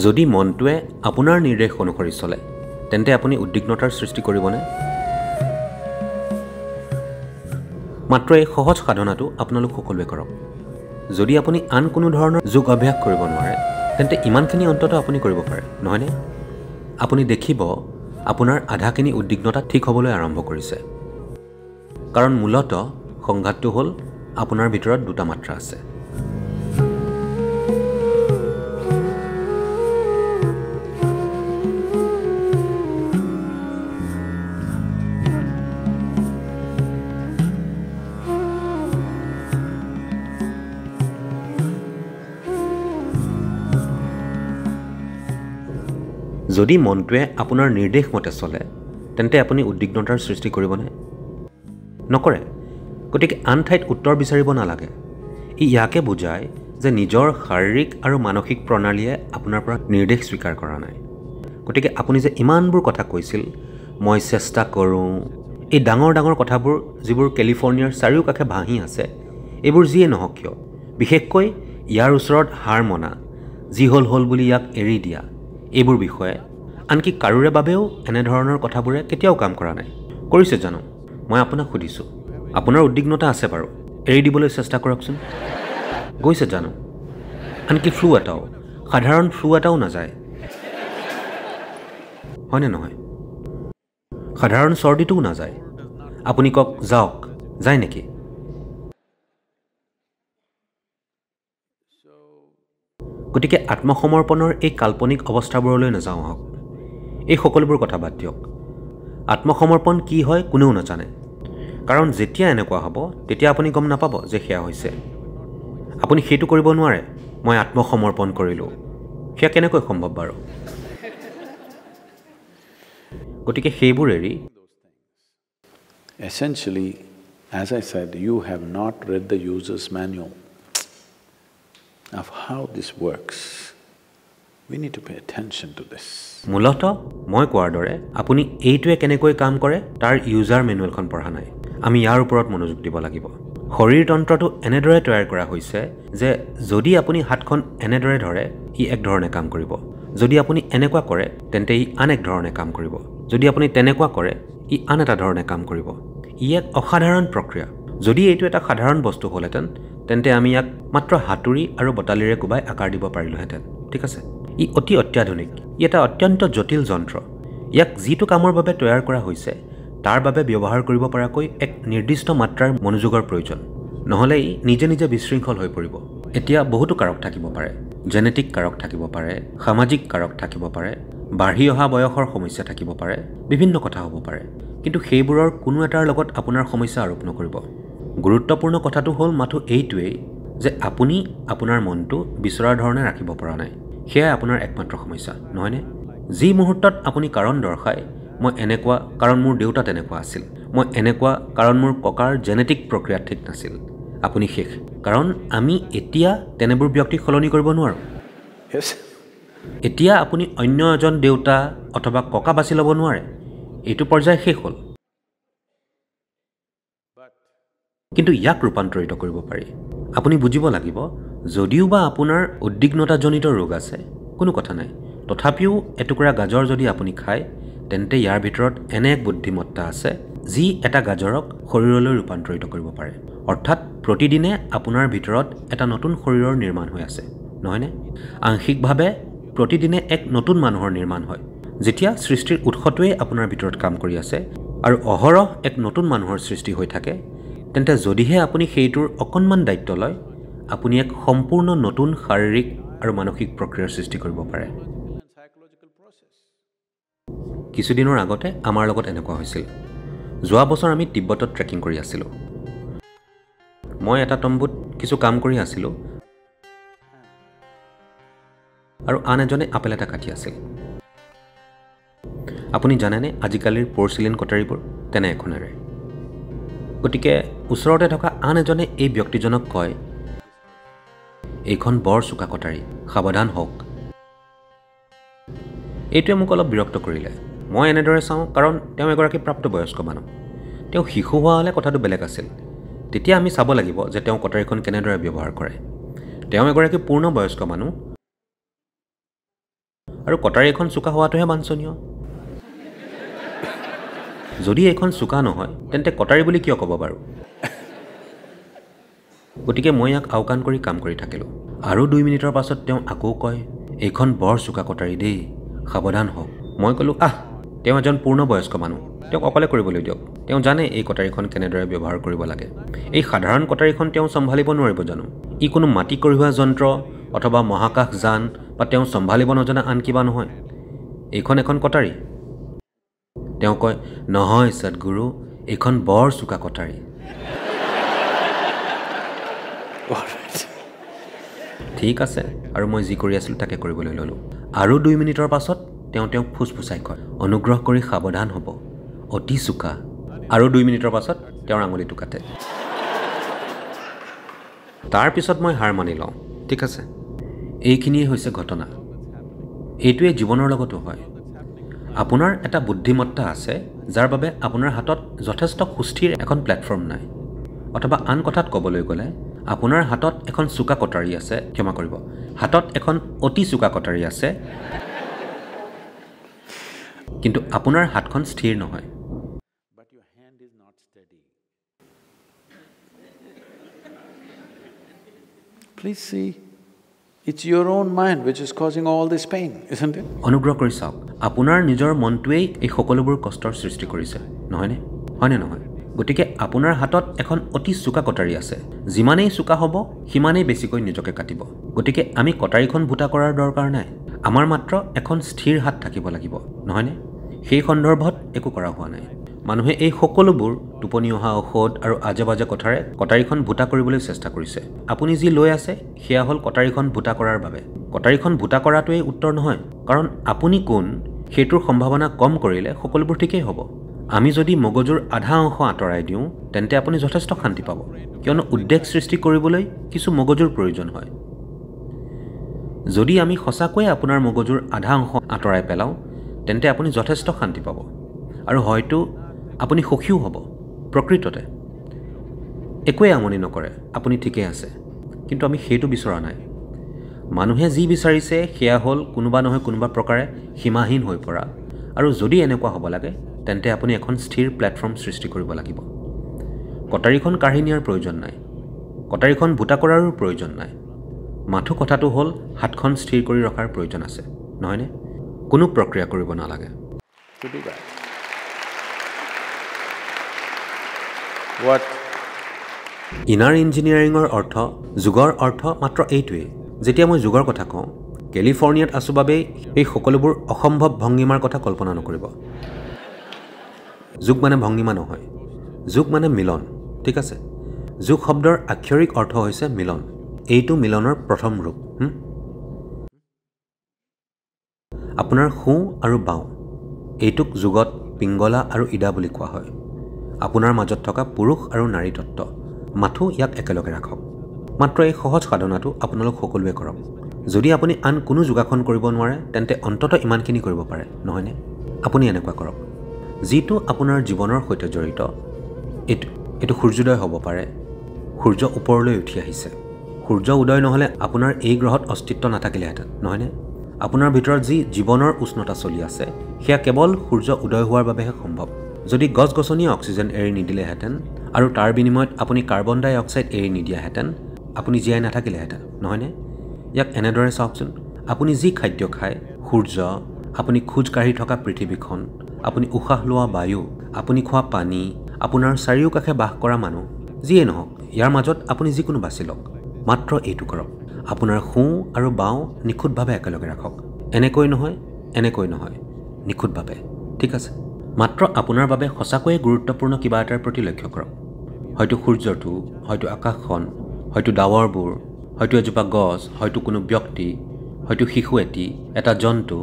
যদি মনটোৱে আপোনাৰ নিৰ্দেশ অনুসৰি চলে তেন্তে আপুনি উদ্বিগ্নতাৰ সৃষ্টি কৰিবনে? মাত্ৰ এই সহজ সাধনাটো আপোনালোক সকলোৱে কৰক। যদি আপুনি আন কোনো ধৰণৰ যোগ অভ্যাস কৰিব নোৱাৰে তেন্তে ইমানখিনি অন্তত আপুনি কৰিব পাৰে, নহয়নে? আপুনি দেখিব আপোনাৰ আধাখিনি উদ্বিগ্নতা ঠিক হ'বলৈ আৰম্ভ কৰিছে। কাৰণ মূলতঃ সংঘাতটো হ'ল আপোনাৰ ভিতৰত দুটা মাত্ৰা আছে। যদি মনটোৱে আপোনাৰ নিৰ্দেশ মতে চলে তেন্তে আপুনি উদ্বিগ্নতাৰ সৃষ্টি কৰিবনে? নকৰে। গতিকে আন ঠাইত উত্তৰ বিচাৰিব নালাগে। ইয়াকে বুজায় যে নিজৰ শাৰীৰিক আৰু মানসিক প্ৰণালীয়ে আপোনাৰ পৰা নিৰ্দেশ স্বীকাৰ কৰা নাই। গতিকে আপুনি যে ইমানবোৰ কথা কৈছিল, মই চেষ্টা কৰোঁ, এই ডাঙৰ ডাঙৰ কথাবোৰ যিবোৰ কেলিফৰ্ণিয়াৰ চাৰিওকাষে ভাহি আছে, এইবোৰ যিয়ে নহওক কিয়, বিশেষকৈ ইয়াৰ ওচৰত হাৰ মনা, যি হ'ল বুলি ইয়াক এৰি দিয়া, এইবোৰ বিষয়ে আনকি কাৰোৰে বাবেও এনেধৰণৰ কথাবোৰে কেতিয়াও কাম কৰা নাই। কৰিছে জানো? মই আপোনাক সুধিছোঁ, আপোনাৰ উদ্বিগ্নতা আছে বাৰু, এৰি দিবলৈ চেষ্টা কৰকচোন। গৈছে জানো? আনকি সাধাৰণ ফ্লু এটাও নাযায়, হয়নে নহয়? সাধাৰণ চৰ্দিটোও নাযায়। আপুনি কওক যাওক, যায় নেকি? গতিকে আত্মসমৰ্পণৰ এই কাল্পনিক অৱস্থাবোৰলৈ নাযাওঁ আহক। এই সকলোবোৰ কথা বাদ দিয়ক। আত্মসমৰ্পণ কি হয় কোনেও নাজানে। কাৰণ যেতিয়া এনেকুৱা হ'ব তেতিয়া আপুনি গম নাপাব যে সেয়া হৈছে। আপুনি সেইটো কৰিব নোৱাৰে, মই আত্মসমৰ্পণ কৰিলোঁ। সেয়া কেনেকৈ সম্ভৱ বাৰু? গতিকে সেইবোৰ এৰি Essentially, as I said, you have not read the user's manual of how this works. We need to pay attention to this. মূলতঃ মই কোৱাৰ দৰে আপুনি এইটোৱে কেনেকৈ কাম কৰে তাৰ ইউজাৰ মেনুৱেলখন পঢ়া নাই। আমি ইয়াৰ ওপৰত মনোযোগ দিব লাগিব। শৰীৰতন্ত্ৰটো এনেদৰে তৈয়াৰ কৰা হৈছে যে যদি আপুনি হাতখন এনেদৰে ধৰে ই এক ধৰণে কাম কৰিব, যদি আপুনি এনেকুৱা কৰে তেন্তে ই আন এক ধৰণে কাম কৰিব, যদি আপুনি তেনেকুৱা কৰে ই আন এটা ধৰণে কাম কৰিব। ই এক অসাধাৰণ প্ৰক্ৰিয়া। যদি এইটো এটা সাধাৰণ বস্তু হ'লহেঁতেন তেন্তে আমি ইয়াক মাত্ৰ হাতুৰি আৰু বটালিৰে কোবাই আকাৰ দিব পাৰিলোহেঁতেন, ঠিক আছে? ই অতি অত্যাধুনিক, ই এটা অত্যন্ত জটিল যন্ত্ৰ। ইয়াক যিটো কামৰ বাবে তৈয়াৰ কৰা হৈছে তাৰ বাবে ব্যৱহাৰ কৰিব পৰাকৈ এক নিৰ্দিষ্ট মাত্ৰাৰ মনোযোগৰ প্ৰয়োজন, নহ'লে ই নিজে নিজে বিশৃংখল হৈ পৰিব। এতিয়া বহুতো কাৰক থাকিব পাৰে, জেনেটিক কাৰক থাকিব পাৰে, সামাজিক কাৰক থাকিব পাৰে, বাঢ়ি অহা বয়সৰ সমস্যা থাকিব পাৰে, বিভিন্ন কথা হ'ব পাৰে। কিন্তু সেইবোৰৰ কোনো এটাৰ লগত আপোনাৰ সমস্যা আৰোপ নকৰিব। গুৰুত্বপূৰ্ণ কথাটো হ'ল মাথো এইটোৱেই যে আপুনি আপোনাৰ মনটো বিচৰাৰ ধৰণে ৰাখিব পৰা নাই। সেয়াই আপোনাৰ একমাত্ৰ সমস্যা, নহয়নে? যি মুহূৰ্তত আপুনি কাৰণ দৰ্শায়, মই এনেকুৱা কাৰণ মোৰ দেউতা তেনেকুৱা আছিল, মই এনেকুৱা কাৰণ মোৰ ককাৰ জেনেটিক প্ৰক্ৰিয়া ঠিক নাছিল, আপুনি শেষ। কাৰণ আমি এতিয়া তেনেবোৰ ব্যক্তিক সলনি কৰিব নোৱাৰোঁ। এতিয়া আপুনি অন্য এজন দেউতা অথবা ককা বাছি ল'ব নোৱাৰে। এইটো পৰ্যায় শেষ হ'ল। কিন্তু ইয়াক ৰূপান্তৰিত কৰিব পাৰি। আপুনি বুজিব লাগিব, যদিও বা আপোনাৰ উদ্বিগ্নতাজনিত ৰোগ আছে, কোনো কথা নাই, তথাপিও এটুকুৰা গাজৰ যদি আপুনি খায় তেন্তে ইয়াৰ ভিতৰত এনে এক বুদ্ধিমত্তা আছে যি এটা গাজৰক শৰীৰলৈ ৰূপান্তৰিত কৰিব পাৰে। অৰ্থাৎ প্ৰতিদিনে আপোনাৰ ভিতৰত এটা নতুন শৰীৰৰ নিৰ্মাণ হৈ আছে, নহয়নে? আংশিকভাৱে প্ৰতিদিনে এক নতুন মানুহৰ নিৰ্মাণ হয়। যেতিয়া সৃষ্টিৰ উৎসটোৱেই আপোনাৰ ভিতৰত কাম কৰি আছে আৰু অহৰহ এক নতুন মানুহৰ সৃষ্টি হৈ থাকে, তেন্তে যদিহে আপুনি সেইটোৰ অকণমান দায়িত্ব লয়, আপুনি এক সম্পূৰ্ণ নতুন শাৰীৰিক আৰু মানসিক প্ৰক্ৰিয়াৰ সৃষ্টি কৰিব পাৰে। কিছুদিনৰ আগতে আমাৰ লগত এনেকুৱা হৈছিল। যোৱা বছৰ আমি তিব্বতত ট্ৰেকিং কৰি আছিলোঁ। মই এটা তম্বুত কিছু কাম কৰি আছিলোঁ আৰু আন এজনে আপেল এটা কাটি আছিল। আপুনি জানেনে আজিকালিৰ পৰ্চিলিন কটাৰীবোৰ তেনে এখনেৰে। গতিকে ওচৰতে থকা আন এজনে এই ব্যক্তিজনক কয়, এইখন বৰ চোকা কটাৰী, সাৱধান হওক। এইটোৱে মোক অলপ বিৰক্ত কৰিলে। মই এনেদৰে চাওঁ কাৰণ তেওঁ এগৰাকী প্ৰাপ্তবয়স্ক মানুহ। তেওঁ শিশু হোৱা হ'লে কথাটো বেলেগ আছিল। তেতিয়া আমি চাব লাগিব যে তেওঁ কটাৰীখন কেনেদৰে ব্যৱহাৰ কৰে। তেওঁ এগৰাকী পূৰ্ণবয়স্ক মানুহ, আৰু কটাৰী এখন চোকা হোৱাটোহে বাঞ্ছনীয় যদি এখন চোকা নহয় তেন্তে কটাৰী বুলি কিয় ক'ব বাৰু গতিকে মই ইয়াক আওকাণ কৰি কাম কৰি থাকিলোঁ আৰু 2 মিনিটৰ পাছত তেওঁ আকৌ কয় এইখন বৰ চোকা কটাৰী দেই সাৱধান হওক মই ক'লোঁ তেওঁ এজন পূৰ্ণবয়স্ক মানুহ তেওঁক অকলে কৰিবলৈ দিয়ক তেওঁ জানে এই কটাৰীখন কেনেদৰে ব্যৱহাৰ কৰিব লাগে এই সাধাৰণ কটাৰীখন তেওঁ চম্ভালিব নোৱাৰিব জানো ই কোনো মাটি কঢ়িওৱা যন্ত্ৰ অথবা মহাকাশ যান বা তেওঁ চম্ভালিব নজনা আন কিবা নহয় এইখন এখন কটাৰী তেওঁ কয় নহয় সদগুৰু এইখন বৰ চোকা কটাৰী ঠিক আছে আৰু মই যি কৰি আছিলোঁ তাকে কৰিবলৈ ল'লোঁ আৰু 2 মিনিটৰ পাছত তেওঁক ফুচফুচাই কয় অনুগ্ৰহ কৰি সাৱধান হ'ব অতি চোকা আৰু 2 মিনিটৰ পাছত তেওঁৰ আঙুলিটো কাটে তাৰ পিছত মই হাৰ মানি লওঁ ঠিক আছে এইখিনিয়ে হৈছে ঘটনা এইটোৱে জীৱনৰ লগতো হয় আপোনাৰ এটা বুদ্ধিমত্তা আছে যাৰ বাবে আপোনাৰ হাতত যথেষ্ট সুস্থিৰ এখন প্লেটফৰ্ম নাই অথবা আন কথাত ক'বলৈ গ'লে আপোনাৰ হাতত এখন চোকা কটাৰী আছে ক্ষমা কৰিব হাতত এখন অতি চোকা কটাৰী আছে কিন্তু আপোনাৰ হাতখন স্থিৰ নহয় but your hand is not steady please see it's your own mind which is causing all this pain isn't it অনুগ্ৰহ কৰি চাওক আপোনাৰ নিজৰ মনটোৱেই এই সকলোবোৰ কষ্টৰ সৃষ্টি কৰিছে নহয়নে হয়নে নহয় গতিকে আপোনাৰ হাতত এখন অতি চোকা কটাৰী আছে যিমানেই চোকা হ'ব সিমানেই বেছিকৈ নিজকে কাটিব গতিকে আমি কটাৰীখন ভুটা কৰাৰ দৰকাৰ নাই আমাৰ মাত্ৰ এখন স্থিৰ হাত থাকিব লাগিব নহয়নে সেই সন্দৰ্ভত একো কৰা হোৱা নাই মানুহে এই সকলোবোৰ টোপনি অহা ঔষধ আৰু আজেবাজে কথাৰে কটাৰীখন ভুটা কৰিবলৈ চেষ্টা কৰিছে আপুনি যি লৈ আছে সেয়া হ'ল কটাৰীখন ভুটা কৰাৰ বাবে কটাৰীখন ভুটা কৰাটোৱেই উত্তৰ নহয় কাৰণ আপুনি কোন সেইটোৰ সম্ভাৱনা কম কৰিলে সকলোবোৰ ঠিকেই হ'ব আমি যদি মগজুৰ আধা অংশ আঁতৰাই দিওঁ তেন্তে আপুনি যথেষ্ট শান্তি পাব কিয়নো উদ্বেগ সৃষ্টি কৰিবলৈ কিছু মগজুৰ প্ৰয়োজন হয় যদি আমি সঁচাকৈয়ে আপোনাৰ মগজুৰ আধা অংশ আঁতৰাই পেলাওঁ তেন্তে আপুনি যথেষ্ট শান্তি পাব আৰু হয়তো আপুনি সুখীও হ'ব প্ৰকৃততে একোৱে আমনি নকৰে আপুনি ঠিকে আছে কিন্তু আমি সেইটো বিচৰা নাই মানুহে যি বিচাৰিছে সেয়া হ'ল কোনোবা নহয় কোনোবা প্ৰকাৰে সীমাহীন হৈ পৰা আৰু যদি এনেকুৱা হ'ব লাগে তেন্তে আপুনি এখন স্থিৰ প্লেটফৰ্ম সৃষ্টি কৰিব লাগিব কটাৰীখন কাঢ়ি নিয়াৰ প্ৰয়োজন নাই কটাৰীখন ভুটা কৰাৰো প্ৰয়োজন নাই মাথো কথাটো হ'ল হাতখন স্থিৰ কৰি ৰখাৰ প্ৰয়োজন আছে নহয়নে কোনো প্ৰক্ৰিয়া কৰিব নালাগে what ইনাৰ ইঞ্জিনিয়াৰিঙৰ অৰ্থ যুগৰ অৰ্থ মাত্ৰ এইটোৱেই যেতিয়া মই যুগৰ কথা কওঁ কেলিফৰ্ণিয়াত আছো বাবেই এই সকলোবোৰ অসম্ভৱ ভংগীমাৰ কথা কল্পনা নকৰিব যুগ মানে ভংগীমা নহয় যুগ মানে মিলন ঠিক আছে যুগ শব্দৰ আক্ষৰিক অৰ্থ হৈছে মিলন এইটো মিলনৰ প্ৰথম ৰূপ আপোনাৰ সোঁ আৰু বাওঁ এইটোক যুগত পিংগলা আৰু ইডা বুলি কোৱা হয় আপোনাৰ মাজত থকা পুৰুষ আৰু নাৰী তত্ত্ব মাথো ইয়াক একেলগে ৰাখক মাত্ৰ এই সহজ সাধনাটো আপোনালোক সকলোৱে কৰক যদি আপুনি আন কোনো যোগাসন কৰিব নোৱাৰে তেন্তে অন্ততঃ ইমানখিনি কৰিব পাৰে নহয়নে আপুনি এনেকুৱা কৰক যিটো আপোনাৰ জীৱনৰ সৈতে জড়িত এইটো সূৰ্যোদয় হ'ব পাৰে সূৰ্য ওপৰলৈ উঠি আহিছে সূৰ্য উদয় নহ'লে আপোনাৰ এই গ্ৰহত অস্তিত্ব নাথাকিলেহেঁতেন নহয়নে আপোনাৰ ভিতৰত যি জীৱনৰ উষ্ণতা চলি আছে সেয়া কেৱল সূৰ্য উদয় হোৱাৰ বাবেহে সম্ভৱ যদি গছ গছনিয়ে অক্সিজেন এৰি নিদিলেহেঁতেন আৰু তাৰ বিনিময়ত আপুনি কাৰ্বন ডাই অক্সাইড এৰি নিদিয়াহেঁতেন আপুনি জীয়াই নাথাকিলেহেঁতেন নহয়নে ইয়াক এনেদৰে চাওকচোন আপুনি যি খাদ্য খায় সূৰ্য আপুনি খোজ কাঢ়ি থকা পৃথিৱীখন আপুনি উশাহ লোৱা বায়ু আপুনি খোৱা পানী আপোনাৰ চাৰিওকাষে বাস কৰা মানুহ যিয়ে নহওক ইয়াৰ মাজত আপুনি যিকোনো বাছি লওক মাত্ৰ এইটো কৰক আপোনাৰ সোঁ আৰু বাওঁ নিখুঁতভাৱে একেলগে ৰাখক এনেকৈ নহয় নিখুঁতভাৱে ঠিক আছে মাত্ৰ আপোনাৰ বাবে সঁচাকৈয়ে গুৰুত্বপূৰ্ণ কিবা এটাৰ প্ৰতি লক্ষ্য কৰক হয়তো সূৰ্যটো হয়তো আকাশখন হয়তো ডাৱৰবোৰ হয়তো এজোপা গছ হয়তো কোনো ব্যক্তি হয়তো শিশু এটা জন্তু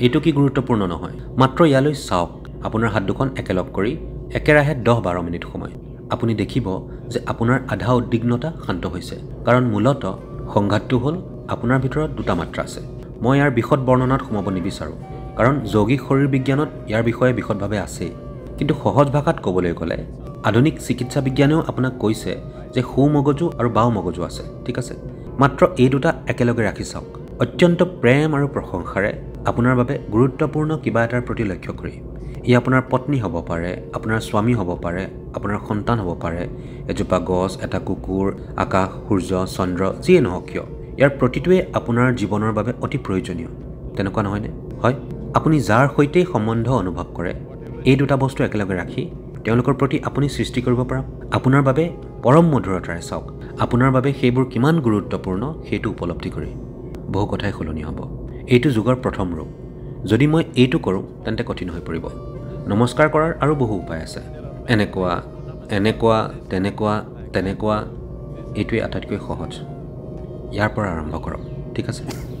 এইটো কি গুৰুত্বপূৰ্ণ নহয় মাত্ৰ ইয়ালৈ চাওক আপোনাৰ হাত দুখন একেলগ কৰি একেৰাহে 10-12 মিনিট সময় আপুনি দেখিব যে আপোনাৰ আধা উদ্বিগ্নতা শান্ত হৈছে কাৰণ মূলত সংঘাতটো হ'ল আপোনাৰ ভিতৰত দুটা মাত্ৰা আছে মই ইয়াৰ বিশদ বৰ্ণনাত সোমাব নিবিচাৰোঁ কাৰণ যৌগিক শৰীৰ বিজ্ঞানত ইয়াৰ বিষয়ে বিশদভাৱে আছে কিন্তু সহজ ভাষাত ক'বলৈ গ'লে আধুনিক চিকিৎসা বিজ্ঞানেও আপোনাক কৈছে যে সোঁ মগজু আৰু বাওঁ মগজু আছে ঠিক আছে মাত্ৰ এই দুটা একেলগে ৰাখি চাওক অত্যন্ত প্ৰেম আৰু প্ৰশংসাৰে আপোনাৰ বাবে গুৰুত্বপূৰ্ণ কিবা এটাৰ প্ৰতি লক্ষ্য কৰি ই আপোনাৰ পত্নী হ'ব পাৰে আপোনাৰ স্বামী হ'ব পাৰে আপোনাৰ সন্তান হ'ব পাৰে এজোপা গছ এটা কুকুৰ আকাশ সূৰ্য চন্দ্ৰ যিয়ে নহওক কিয় ইয়াৰ প্ৰতিটোৱে আপোনাৰ জীৱনৰ বাবে অতি প্ৰয়োজনীয় তেনেকুৱা নহয়নে হয় আপুনি যাৰ সৈতেই সম্বন্ধ অনুভৱ কৰে এই দুটা বস্তু একেলগে ৰাখি তেওঁলোকৰ প্ৰতি আপুনি সৃষ্টি কৰিব পৰা আপোনাৰ বাবে পৰম মধুৰতাৰে চাওক আপোনাৰ বাবে সেইবোৰ কিমান গুৰুত্বপূৰ্ণ সেইটো উপলব্ধি কৰি বহু কথাই সলনি হ'ব এইটো যুগৰ প্ৰথম ৰূপ যদি মই এইটো কৰোঁ তেন্তে কঠিন হৈ পৰিব নমস্কাৰ কৰাৰ আৰু বহু উপায় আছে এনেকুৱা এনেকুৱা তেনেকুৱা তেনেকুৱা এইটোৱে আটাইতকৈ সহজ ইয়াৰ পৰা আৰম্ভ কৰক ঠিক আছে